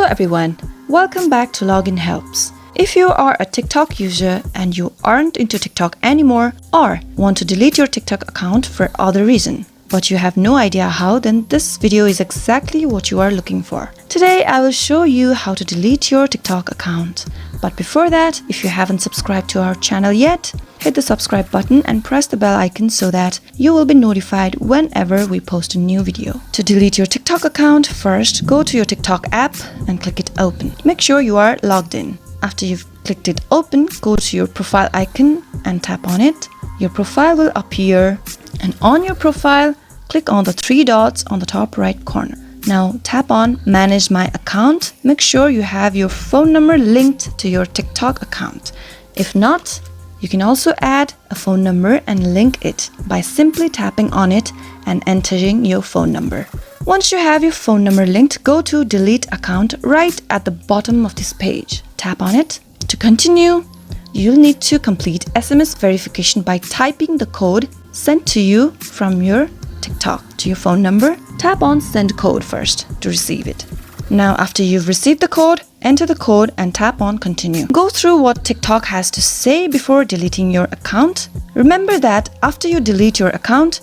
everyone, welcome back to Login Helps. If you are a TikTok user and you aren't into TikTok anymore or want to delete your TikTok account for other reason, but you have no idea how, then this video is exactly what you are looking for. Today I will show you how to delete your TikTok account. But before that, if you haven't subscribed to our channel yet, hit the subscribe button and press the bell icon so that you will be notified whenever we post a new video. To delete your TikTok account, first go to your TikTok app and click it open. Make sure you are logged in. After you've clicked it open, go to your profile icon and tap on it. Your profile will appear, and on your profile, click on the three dots on the top right corner. Now tap on Manage My Account. Make sure you have your phone number linked to your TikTok account. If not, you can also add a phone number and link it by simply tapping on it and entering your phone number. Once you have your phone number linked, go to Delete Account right at the bottom of this page. Tap on it. To continue, you'll need to complete SMS verification by typing the code sent to you from your TikTok to your phone number. Tap on Send Code first to receive it. Now, after you've received the code, enter the code and tap on Continue. Go through what TikTok has to say before deleting your account. Remember that after you delete your account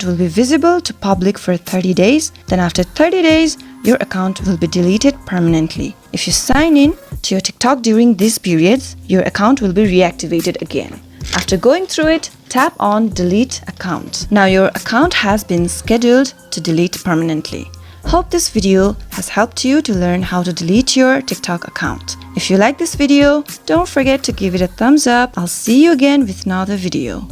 will be visible to public for 30 days. Then after 30 days, your account will be deleted permanently. If you sign in to your TikTok during these periods, your account will be reactivated again. After going through it, tap on Delete Account. Now your account has been scheduled to delete permanently. Hope this video has helped you to learn how to delete your TikTok account. If you like this video, don't forget to give it a thumbs up. I'll see you again with another video.